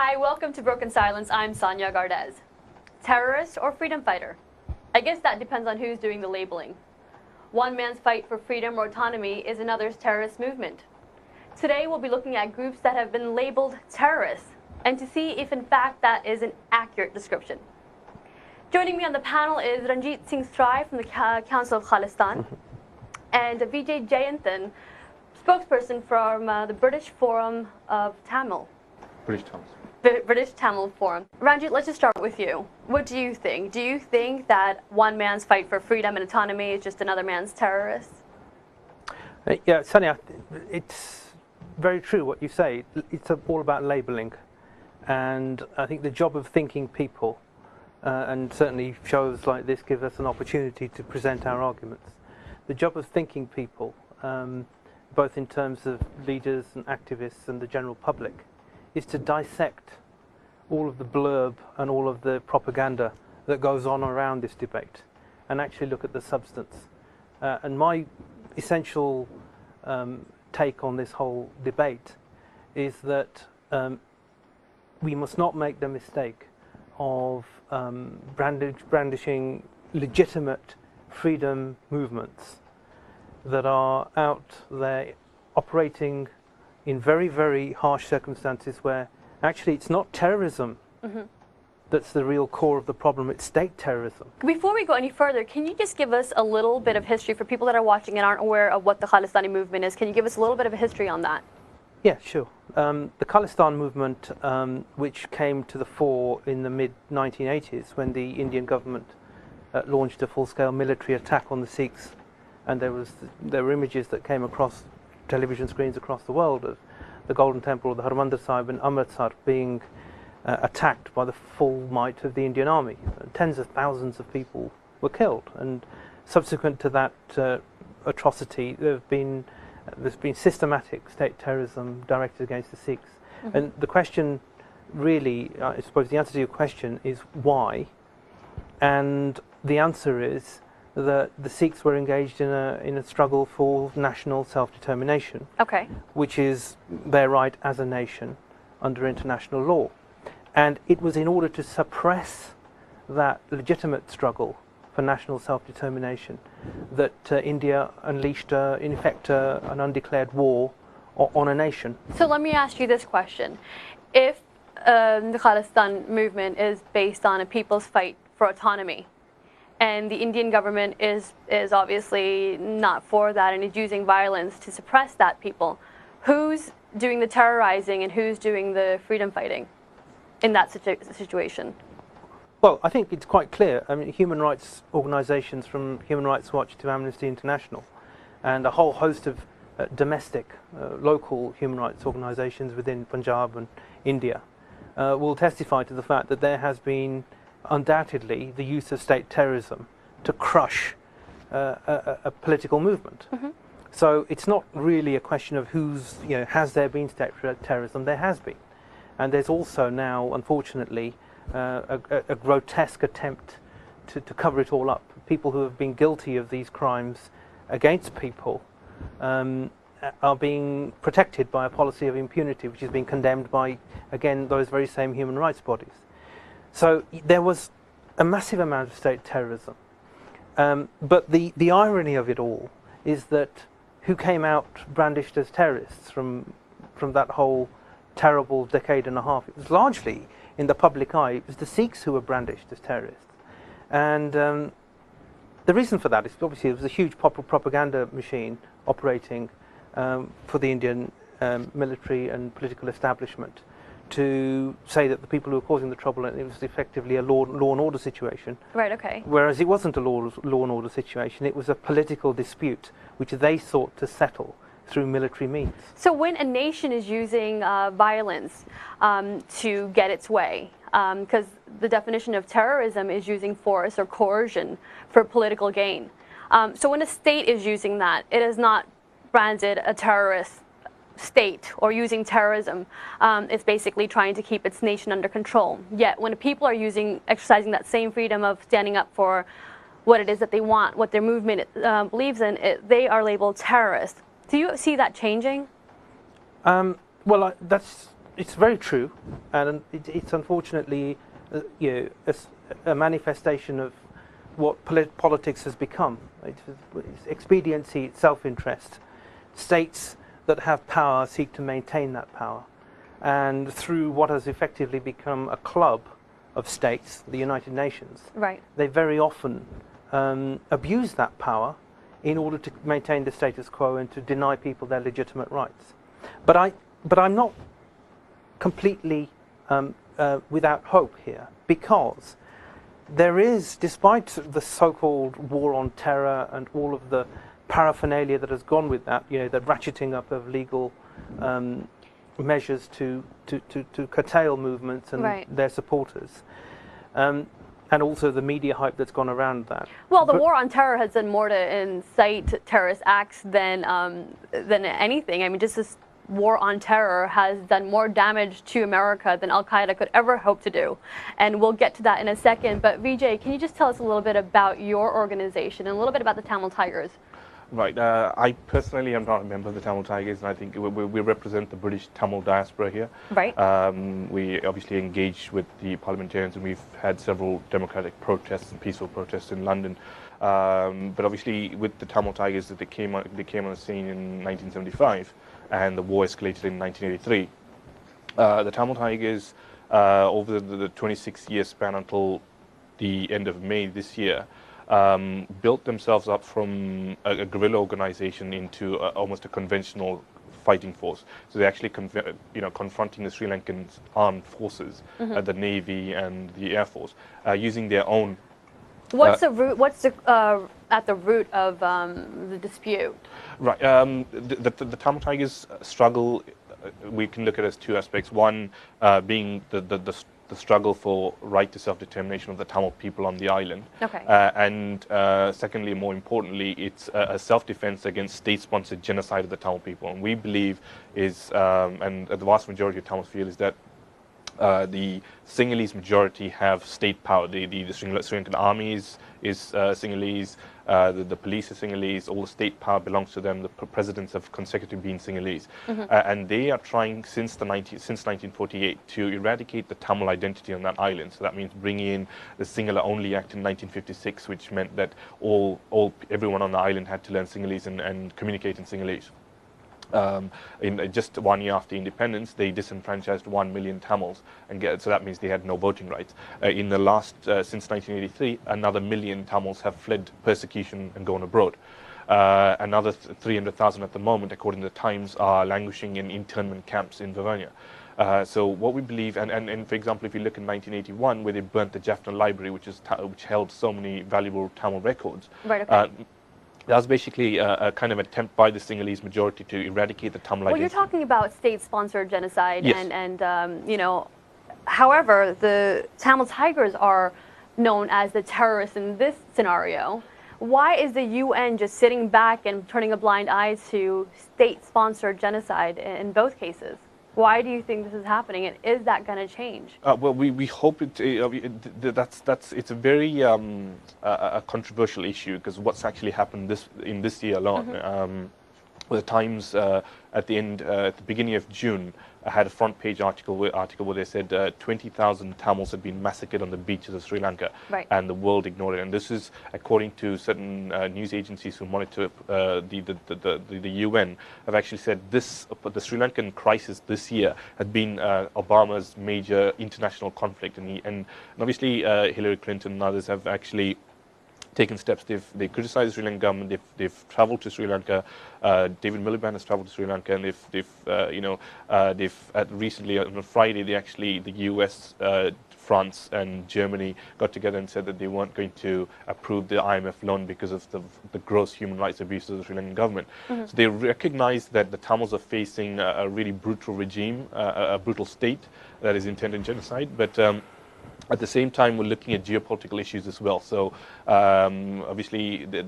Hi, welcome to Broken Silence. I'm Sonia Gardez. Terrorist or freedom fighter? I guess that depends on who's doing the labeling. One man's fight for freedom or autonomy is another's terrorist movement. Today we'll be looking at groups that have been labeled terrorists and to see if in fact that is an accurate description. Joining me on the panel is Ranjit Singh Strai from the Council of Khalistan and Vijay Jayanthan, spokesperson from the British Forum of Tamil. British Tamil Forum. Ranjit, let's just start with you. What do you think? Do you think that one man's fight for freedom and autonomy is just another man's terrorist? Yeah, Sonia, it's very true what you say. It's all about labeling. And I think the job of thinking people, and certainly shows like this give us an opportunity to present our arguments. The job of thinking people, both in terms of leaders and activists and the general public, is to dissect all of the blurb and all of the propaganda that goes on around this debate and actually look at the substance. And my essential take on this whole debate is that we must not make the mistake of brandishing legitimate freedom movements that are out there operating in very, very harsh circumstances where actually it's not terrorism that's the real core of the problem, it's state terrorism. Before we go any further, can you just give us a little bit of history for people that are watching and aren't aware of what the Khalistani movement is? Can you give us a little bit of a history on that? Yeah, sure. The Khalistan movement, which came to the fore in the mid-1980s when the Indian government launched a full-scale military attack on the Sikhs, and there were images that came across television screens across the world of the Golden Temple, the Harmandir Sahib and Amritsar being attacked by the full might of the Indian army. Tens of thousands of people were killed, and subsequent to that atrocity there's been systematic state terrorism directed against the Sikhs. And the question really, I suppose the answer to your question is why, and the answer is that the Sikhs were engaged in a struggle for national self-determination, which is their right as a nation under international law. And it was in order to suppress that legitimate struggle for national self-determination that India unleashed, in effect, an undeclared war on a nation. So let me ask you this question. If the Khalistan movement is based on a people's fight for autonomy, and the Indian government is obviously not for that and is using violence to suppress that people, who's doing the terrorizing and who's doing the freedom fighting in that situation? Well, I think it's quite clear. I mean, human rights organisations from Human Rights Watch to Amnesty International and a whole host of domestic, local human rights organisations within Punjab and India will testify to the fact that there has been undoubtedly the use of state terrorism to crush a political movement. So it's not really a question of who's, has there been state terrorism? There has been. And there's also now, unfortunately, a grotesque attempt to cover it all up. People who have been guilty of these crimes against people are being protected by a policy of impunity, which is being condemned by, again, those very same human rights bodies. So there was a massive amount of state terrorism. But the irony of it all is that who came out brandished as terrorists from that whole terrible decade and a half? It was largely in the public eye. It was the Sikhs who were brandished as terrorists. And the reason for that is obviously it was a huge propaganda machine operating for the Indian military and political establishment to say that the people who were causing the trouble, it was effectively a law and order situation. Right, okay. Whereas it wasn't a law and order situation, it was a political dispute which they sought to settle through military means. So when a nation is using violence to get its way, because the definition of terrorism is using force or coercion for political gain. So when a state is using that, it is not branded a terrorist state or using terrorism. It's basically trying to keep its nation under control. Yet when people are exercising that same freedom of standing up for what it is that they want, what their movement believes in, they are labeled terrorists. Do you see that changing? Well, that's it's very true, and it's unfortunately a manifestation of what politics has become. It's expediency, it's self-interest. States that have power seek to maintain that power, and through what has effectively become a club of states, the United Nations, right, they very often abuse that power in order to maintain the status quo and to deny people their legitimate rights. But I'm not completely without hope here, because there is, despite the so-called war on terror and all of the paraphernalia that has gone with that, the ratcheting up of legal measures to curtail movements and right, their supporters, and also the media hype that's gone around that. Well, the war on terror has done more to incite terrorist acts than anything. I mean, just this war on terror has done more damage to America than Al-Qaeda could ever hope to do. And we'll get to that in a second. But Vijay, can you just tell us a little bit about your organization and a little bit about the Tamil Tigers? Right. I personally am not a member of the Tamil Tigers, and I think we represent the British Tamil diaspora here. Right. We obviously engage with the parliamentarians, and we've had several democratic protests and peaceful protests in London. But obviously, with the Tamil Tigers, they came on the scene in 1975, and the war escalated in 1983. The Tamil Tigers, over the 26-year span until the end of May this year, built themselves up from a guerrilla organization into almost a conventional fighting force. So they're actually confronting the Sri Lankan armed forces, the Navy and the Air Force, using their own. What's the root? What's at the root of the dispute? Right. The Tamil Tigers struggle. We can look at it as two aspects. One being the struggle for right to self-determination of the Tamil people on the island. Okay. And secondly, more importantly, it's a self-defense against state-sponsored genocide of the Tamil people. And we believe and the vast majority of Tamils feel, is that the Sinhalese majority have state power. The Sri Lankan army is Sinhalese, the police are Sinhalese, all the state power belongs to them, the presidents have consecutively been Sinhalese. And they are trying since 1948 to eradicate the Tamil identity on that island. So that means bringing in the Sinhala Only Act in 1956, which meant that everyone on the island had to learn Sinhalese and communicate in Sinhalese. In just 1 year after independence, they disenfranchised 1 million Tamils, so that means they had no voting rights. In the last, since 1983, another 1 million Tamils have fled persecution and gone abroad. Another 300,000 at the moment, according to the Times, are languishing in internment camps in Vavania. So what we believe, and for example, if you look in 1981, where they burnt the Jaffna Library, which held so many valuable Tamil records. Right. Okay. That was basically a kind of attempt by the Sinhalese majority to eradicate the Tamil identity. Well, you're talking about state-sponsored genocide, yes. and however, the Tamil Tigers are known as the terrorists in this scenario. Why is the UN just sitting back and turning a blind eye to state-sponsored genocide in both cases? Why do you think this is happening, and is that going to change? Well, we hope it's a very a controversial issue, because what's actually happened in this year alone. The Times at the beginning of June had a front page article where they said 20,000 Tamils had been massacred on the beaches of Sri Lanka, right. And the world ignored it. And this is according to certain news agencies who monitor the UN have actually said the Sri Lankan crisis this year had been Obama's major international conflict, and obviously Hillary Clinton and others have actually taken steps. They criticized the Sri Lankan government. They've travelled to Sri Lanka. David Miliband has travelled to Sri Lanka, and they've recently on Friday the US, France, and Germany got together and said that they weren't going to approve the IMF loan because of the gross human rights abuses of the Sri Lankan government. So they recognize that the Tamils are facing a really brutal regime, a brutal state that is intending genocide, but at the same time, we're looking at geopolitical issues as well. So obviously, the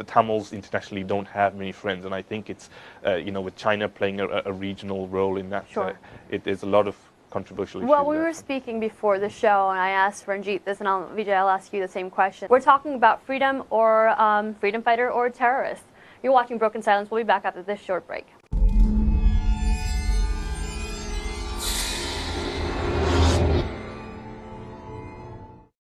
Tamils internationally don't have many friends, and I think it's with China playing a regional role in that. Sure. There's a lot of controversial issues. Well, we were speaking before the show, and I asked Ranjit this, and Vijay, I'll ask you the same question. We're talking about freedom fighter or terrorist. You're watching Broken Silence. We'll be back after this short break.